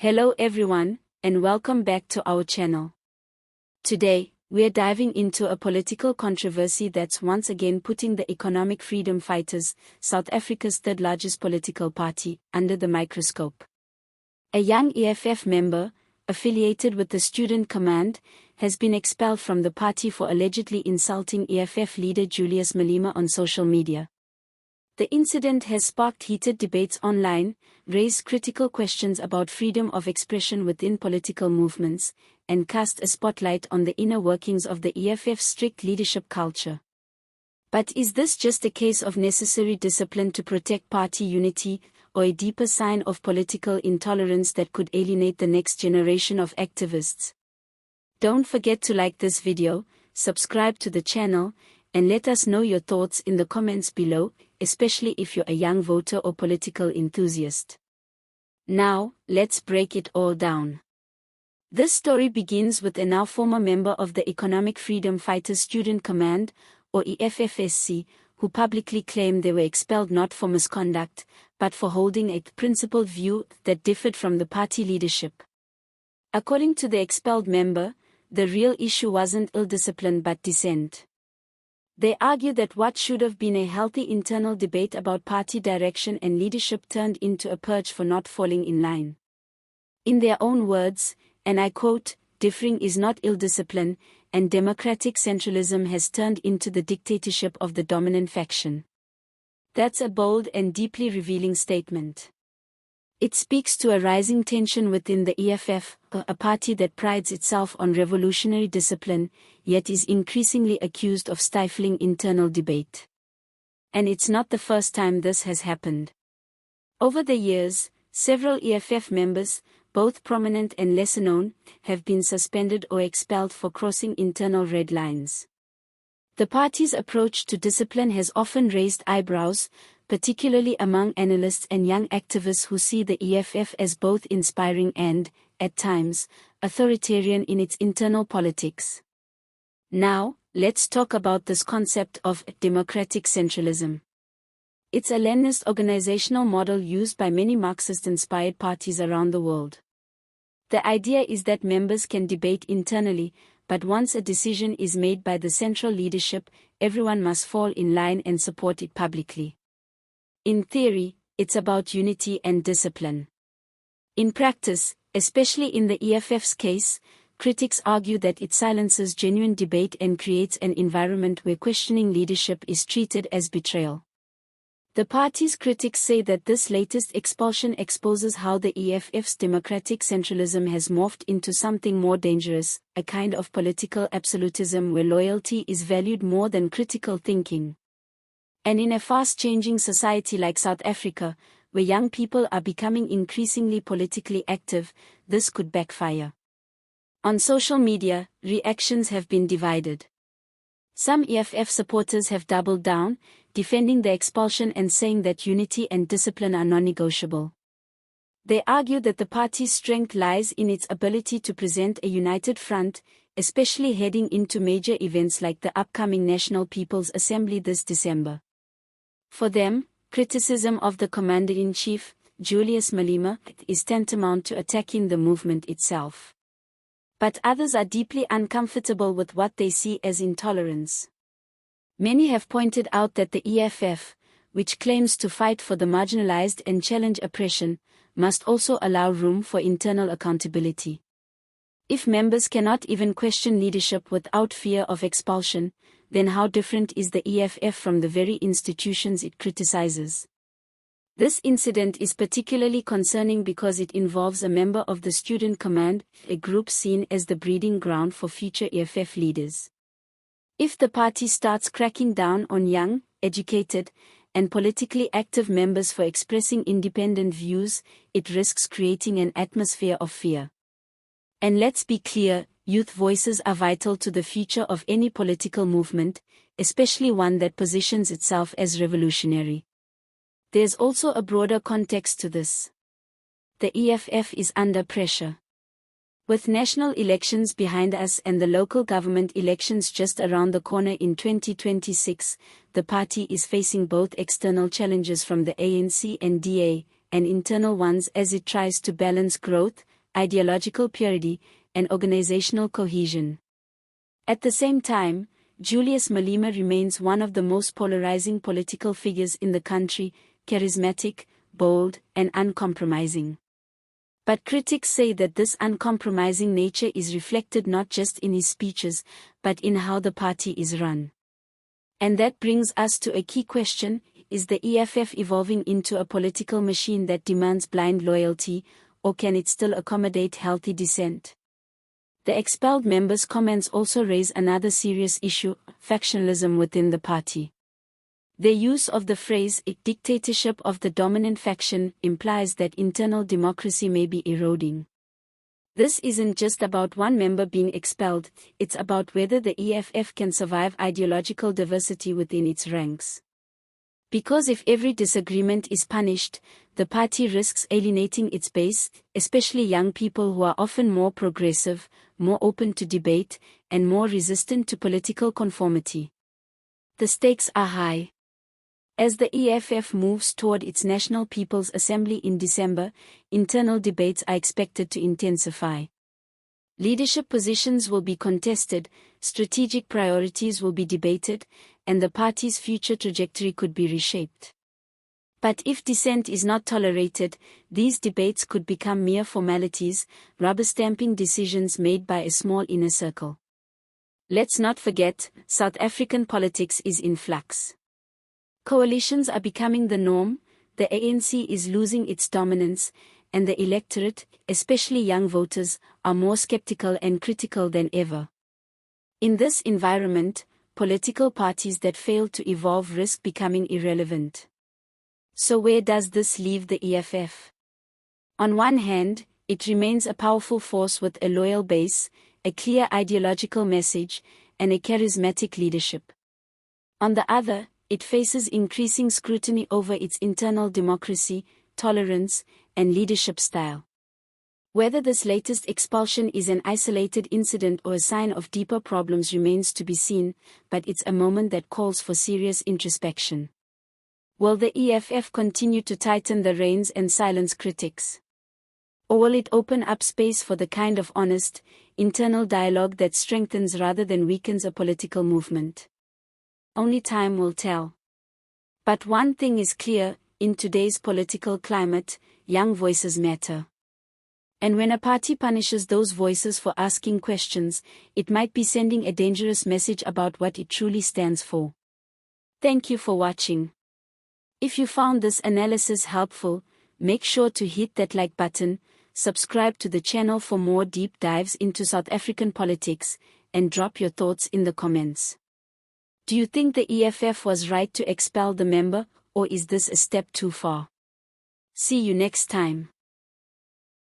Hello everyone, and welcome back to our channel. Today, we're diving into a political controversy that's once again putting the economic freedom fighters, South Africa's third largest political party, under the microscope. A young EFF member, affiliated with the Student Command, has been expelled from the party for allegedly insulting EFF leader Julius Malema on social media. The incident has sparked heated debates online, raised critical questions about freedom of expression within political movements, and cast a spotlight on the inner workings of the EFF's strict leadership culture. But is this just a case of necessary discipline to protect party unity, or a deeper sign of political intolerance that could alienate the next generation of activists? Don't forget to like this video, subscribe to the channel, and let us know your thoughts in the comments below, especially if you're a young voter or political enthusiast. Now, let's break it all down. This story begins with a now former member of the Economic Freedom Fighters Student Command, or EFFSC, who publicly claimed they were expelled not for misconduct, but for holding a principled view that differed from the party leadership. According to the expelled member, the real issue wasn't ill discipline but dissent. They argue that what should have been a healthy internal debate about party direction and leadership turned into a purge for not falling in line. In their own words, and I quote, "Differing is not ill discipline, and democratic centralism has turned into the dictatorship of the dominant faction." That's a bold and deeply revealing statement. It speaks to a rising tension within the EFF, a party that prides itself on revolutionary discipline, yet is increasingly accused of stifling internal debate. And it's not the first time this has happened. Over the years, several EFF members, both prominent and lesser known, have been suspended or expelled for crossing internal red lines. The party's approach to discipline has often raised eyebrows, particularly among analysts and young activists who see the EFF as both inspiring and, at times, authoritarian in its internal politics. Now, let's talk about this concept of democratic centralism. It's a Leninist organizational model used by many Marxist-inspired parties around the world. The idea is that members can debate internally, but once a decision is made by the central leadership, everyone must fall in line and support it publicly. In theory, it's about unity and discipline. In practice, especially in the EFF's case, critics argue that it silences genuine debate and creates an environment where questioning leadership is treated as betrayal. The party's critics say that this latest expulsion exposes how the EFF's democratic centralism has morphed into something more dangerous, a kind of political absolutism where loyalty is valued more than critical thinking. And in a fast-changing society like South Africa, where young people are becoming increasingly politically active, this could backfire. On social media, reactions have been divided. Some EFF supporters have doubled down, defending the expulsion and saying that unity and discipline are non-negotiable. They argue that the party's strength lies in its ability to present a united front, especially heading into major events like the upcoming National People's Assembly this December. For them, criticism of the Commander-in-Chief, Julius Malema, is tantamount to attacking the movement itself. But others are deeply uncomfortable with what they see as intolerance. Many have pointed out that the EFF, which claims to fight for the marginalized and challenge oppression, must also allow room for internal accountability. If members cannot even question leadership without fear of expulsion, then how different is the EFF from the very institutions it criticizes? This incident is particularly concerning because it involves a member of the Student Command, a group seen as the breeding ground for future EFF leaders. If the party starts cracking down on young, educated, and politically active members for expressing independent views, it risks creating an atmosphere of fear. And let's be clear, youth voices are vital to the future of any political movement, especially one that positions itself as revolutionary. There's also a broader context to this. The EFF is under pressure. With national elections behind us and the local government elections just around the corner in 2026, the party is facing both external challenges from the ANC and DA, and internal ones as it tries to balance growth, ideological purity, and organizational cohesion. At the same time, Julius Malema remains one of the most polarizing political figures in the country, charismatic, bold, and uncompromising. But critics say that this uncompromising nature is reflected not just in his speeches, but in how the party is run. And that brings us to a key question: is the EFF evolving into a political machine that demands blind loyalty, or can it still accommodate healthy dissent? The expelled members' comments also raise another serious issue: factionalism within the party. Their use of the phrase "dictatorship of the dominant faction" implies that internal democracy may be eroding. This isn't just about one member being expelled, it's about whether the EFF can survive ideological diversity within its ranks. Because if every disagreement is punished, the party risks alienating its base, especially young people who are often more progressive, more open to debate, and more resistant to political conformity. The stakes are high. As the EFF moves toward its National People's Assembly in December, internal debates are expected to intensify. Leadership positions will be contested, strategic priorities will be debated, and the party's future trajectory could be reshaped. But if dissent is not tolerated, these debates could become mere formalities, rubber-stamping decisions made by a small inner circle. Let's not forget, South African politics is in flux. Coalitions are becoming the norm, the ANC is losing its dominance, and the electorate, especially young voters, are more skeptical and critical than ever. In this environment, political parties that fail to evolve risk becoming irrelevant. So where does this leave the EFF? On one hand, it remains a powerful force with a loyal base, a clear ideological message, and a charismatic leadership. On the other, it faces increasing scrutiny over its internal democracy, tolerance, and leadership style. Whether this latest expulsion is an isolated incident or a sign of deeper problems remains to be seen, but it's a moment that calls for serious introspection. Will the EFF continue to tighten the reins and silence critics? Or will it open up space for the kind of honest, internal dialogue that strengthens rather than weakens a political movement? Only time will tell. But one thing is clear, in today's political climate, young voices matter. And when a party punishes those voices for asking questions, it might be sending a dangerous message about what it truly stands for. Thank you for watching. If you found this analysis helpful, make sure to hit that like button, subscribe to the channel for more deep dives into South African politics, and drop your thoughts in the comments. Do you think the EFF was right to expel the member, or is this a step too far? See you next time.